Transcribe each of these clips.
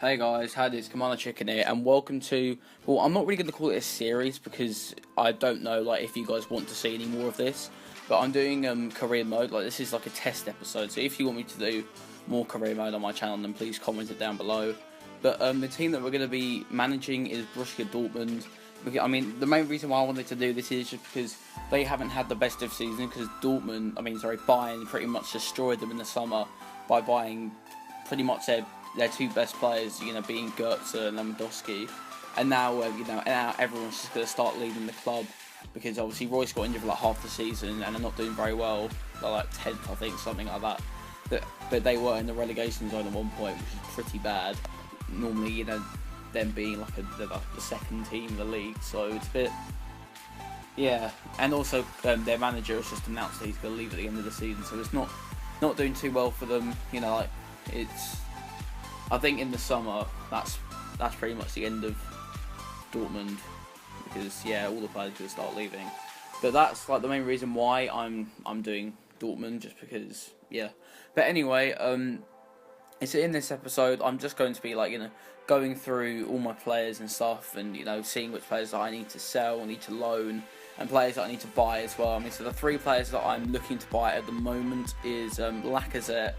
Hey guys, howdy, it's Commander Chicken here, and welcome to, well, I'm not really going to call it a series, because I don't know, like, if you guys want to see any more of this, but I'm doing, career mode. Like, this is like a test episode, so if you want me to do more career mode on my channel, then please comment it down below. But, the team that we're going to be managing is Borussia Dortmund. I mean, the main reason why I wanted to do this is just because they haven't had the best of season, because Bayern pretty much destroyed them in the summer by buying pretty much their two best players, being Goetze and Lewandowski, and now, now everyone's just going to start leaving the club, because obviously Royce got injured for like half the season, and they're not doing very well. They're like 10th, I think, something like that. But they were in the relegation zone at one point, which is pretty bad. Normally, them being like the second team in the league, so it's a bit, yeah. And also, their manager has just announced that he's going to leave at the end of the season, so it's not doing too well for them. I think in the summer, that's pretty much the end of Dortmund, because all the players are going to start leaving. But that's like the main reason why I'm doing Dortmund, just because, yeah. But anyway, it's in this episode I'm just going to be going through all my players and stuff, and seeing which players that I need to sell, need to loan, and players that I need to buy as well. I mean, so the three players that I'm looking to buy at the moment is Lacazette,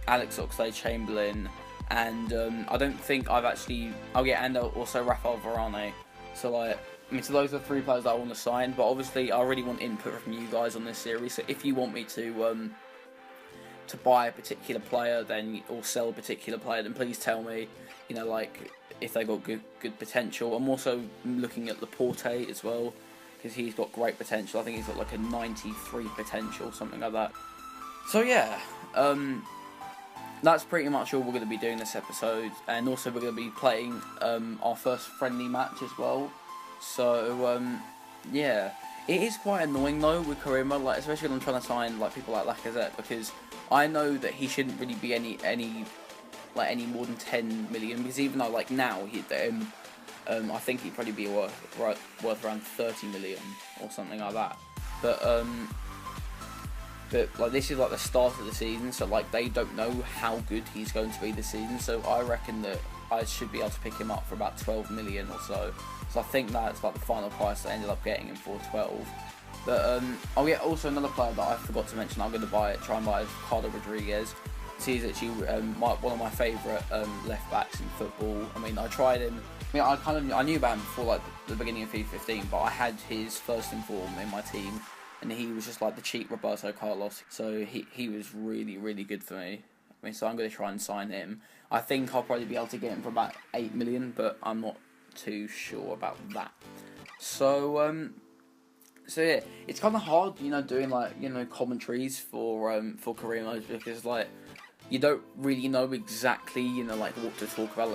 Alex Oxlade-Chamberlain, and I don't think I've actually. And also Rafael Varane. So so those are the three players that I want to sign. But obviously, I really want input from you guys on this series. So if you want me to buy a particular player, or sell a particular player, then please tell me. If they got good potential. I'm also looking at Laporte as well, because he's got great potential. I think he's got like a 93 potential, something like that. So yeah. That's pretty much all we're going to be doing this episode, and also we're going to be playing our first friendly match as well. So yeah, it is quite annoying though with career mode, especially when I'm trying to sign people like Lacazette, because I know that he shouldn't really be any more than 10 million, because even though now I think he'd probably be worth around 30 million or something like that. But this is the start of the season, so they don't know how good he's going to be this season. So I reckon that I should be able to pick him up for about 12 million or so. So I think that's the final price I ended up getting him for, 12. But I'll get also another player that I forgot to mention. I'm going to try and buy Ricardo Rodriguez. He's actually one of my favourite left backs in football. I mean, I tried him. I knew about him before the beginning of FIFA 15, but I had his first inform in my team. And he was just the cheap Roberto Carlos. So he was really, really good for me. So I'm going to try and sign him. I think I'll probably be able to get him for about 8 million, but I'm not too sure about that. So yeah, it's kind of hard, doing commentaries for career modes, because you don't really know exactly, what to talk about.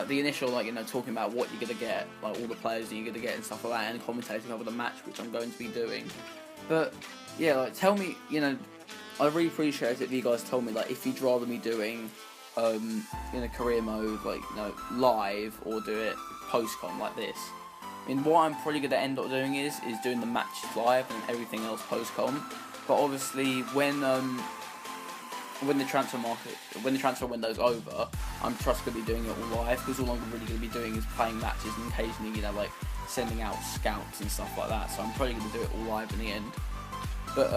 The initial, talking about what you're going to get, all the players that you're going to get and stuff like that, and commentating over the match, which I'm going to be doing. But, yeah, tell me, I really appreciate it if you guys told me, if you'd rather me doing, career mode, live, or do it post-com like this. What I'm probably going to end up doing is doing the matches live and everything else post-com. But obviously, when the transfer window's over, I'm just going to be doing it all live, because all I'm really going to be doing is playing matches and occasionally, sending out scouts and stuff like that. So I'm probably going to do it all live in the end. But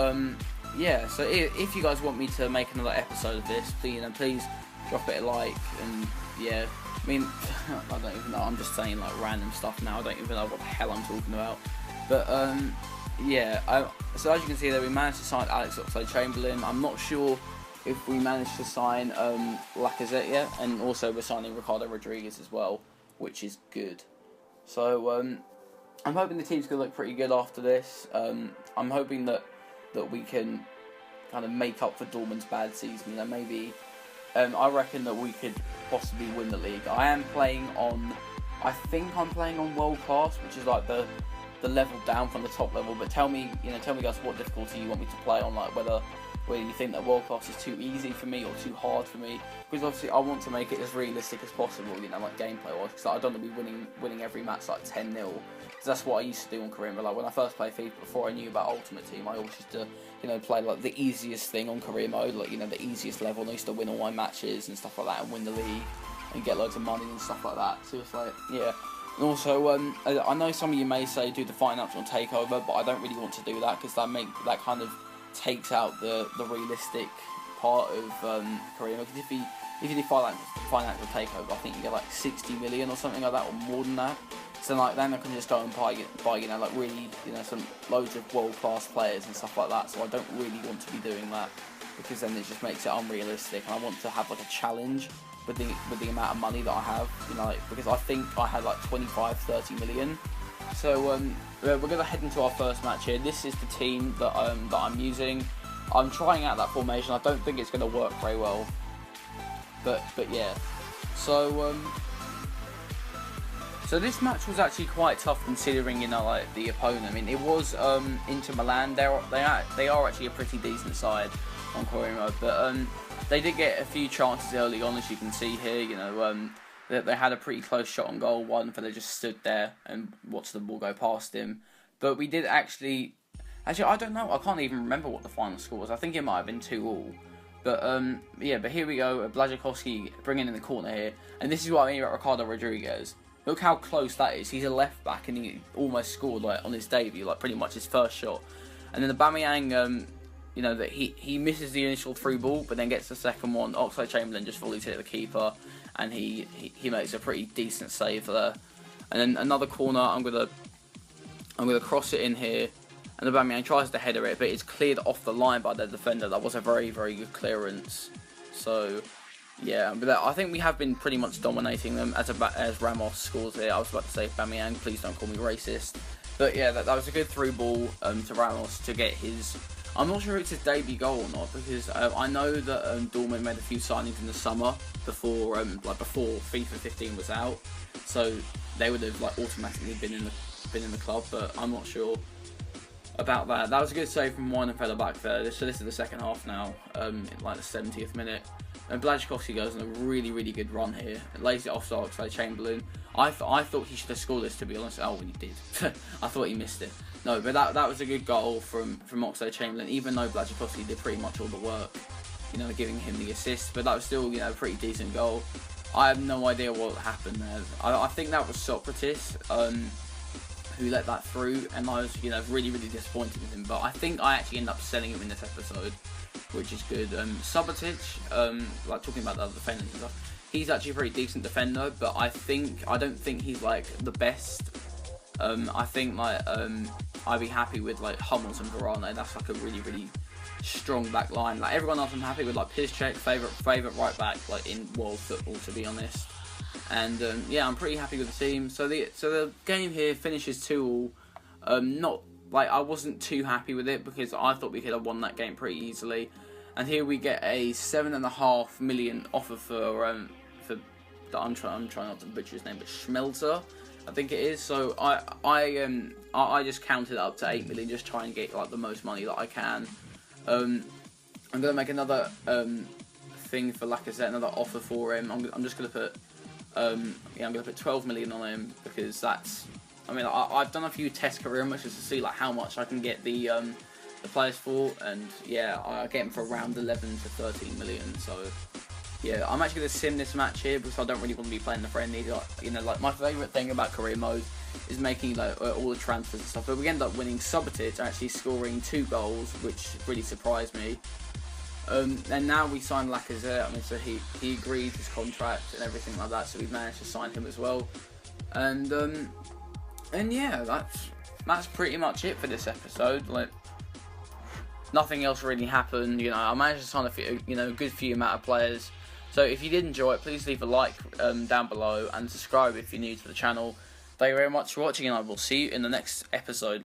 yeah. So if you guys want me to make another episode of this, please drop it a like, and yeah. I don't even know. I'm just saying random stuff now. I don't even know what the hell I'm talking about. But yeah. So as you can see there, we managed to sign Alex Oxlade-Chamberlain. I'm not sure if we managed to sign Lacazette yet, and also we're signing Ricardo Rodriguez as well, which is good. So I'm hoping the team's going to look pretty good after this. I'm hoping that we can kind of make up for Dortmund's bad season. Maybe I reckon that we could possibly win the league. I think I'm playing on world class, which is the level down from the top level. But tell me guys what difficulty you want me to play on, whether you think that world class is too easy for me or too hard for me, because obviously I want to make it as realistic as possible, gameplay wise, because I don't want to be winning every match 10-0, because that's what I used to do on career. But when I first played FIFA, before I knew about Ultimate Team, I always used to play the easiest thing on career mode, the easiest level, and I used to win all my matches and stuff like that and win the league. and get loads of money and stuff like that. So it's like, yeah. And also, I know some of you may say do the financial takeover, but I don't really want to do that because that kind of takes out the realistic part of Kareem. Because if you do financial takeover, I think you get like 60 million or something like that, or more than that. So like then I can just go and buy like really some loads of world class players and stuff like that. So I don't really want to be doing that because then it just makes it unrealistic. And I want to have like a challenge with the amount of money that I have, because I think I had like 25-30 million. So we're gonna head into our first match here. This is the team that I'm using. I'm trying out that formation. I don't think it's gonna work very well, but yeah. So this match was actually quite tough considering the opponent. I mean, it was Inter Milan. They are actually a pretty decent side on career mode, but they did get a few chances early on, as you can see here. They had a pretty close shot on goal. One for they just stood there and watched the ball go past him. But we did actually I don't know. I can't even remember what the final score was. I think it might have been 2-2. But yeah. But here we go. Blazikowski bringing in the corner here, and this is what I mean about Ricardo Rodriguez. Look how close that is. He's a left back, and he almost scored on his debut, pretty much his first shot. And then Aubameyang, that he misses the initial through ball, but then gets the second one. Oxlade-Chamberlain just volleys hit the keeper, and he makes a pretty decent save there. And then another corner. I'm gonna cross it in here, and Aubameyang tries to header it, but it's cleared off the line by the defender. That was a very, very good clearance. So yeah, but I think we have been pretty much dominating them as Ramos scores here. I was about to say Aubameyang, please don't call me racist. But yeah, that was a good through ball to Ramos to get his. I'm not sure it's his debut goal or not, because I know that Dortmund made a few signings in the summer before FIFA 15 was out, so they would have automatically been in the club. But I'm not sure about that. That was a good save from Weidenfeller back there. So this is the second half now, in the 70th minute. And Blazikowski goes on a really, really good run here. It lays it off to Oxlade-Chamberlain. I thought he should have scored this, to be honest. Oh, he did. I thought he missed it. No, but that was a good goal from Oxlade-Chamberlain, even though Blazikowski did pretty much all the work, giving him the assist. But that was still, a pretty decent goal. I have no idea what happened there. I think that was Socrates who let that through, and I was, really, really disappointed with him. But I think I actually ended up selling him in this episode, which is good. Subotic, talking about the other defenders and stuff, he's actually a pretty decent defender, but I don't think he's the best. I think I'd be happy with Hummels and Varane. That's a really, really strong back line. Everyone else I'm happy with, Piszczek, favourite right back in world football, to be honest. And yeah, I'm pretty happy with the team. So the game here finishes 2-2. Not I wasn't too happy with it because I thought we could have won that game pretty easily. And here we get a 7.5 million offer for I'm trying not to butcher his name, but Schmelzer, I think it is. So I just counted it up to 8 million, just try and get the most money that I can. I'm gonna make another thing for Lacazette, another offer for him. I'm just gonna put I'm gonna put 12 million on him because that's. I mean, I've done a few test career matches to see how much I can get the players for, and yeah, I get them for around 11 to 13 million. So yeah, I'm actually gonna sim this match here because I don't really want to be playing the friendly. My favourite thing about career mode is making all the transfers and stuff. But we ended up winning. Subotic actually scoring 2 goals, which really surprised me. And now we signed Lacazette. I mean, so he agreed his contract and everything like that. So we've managed to sign him as well. And yeah, that's pretty much it for this episode. Nothing else really happened. I managed to sign a few, a good few amount of players. So if you did enjoy it, please leave a like down below and subscribe if you're new to the channel. Thank you very much for watching, and I will see you in the next episode.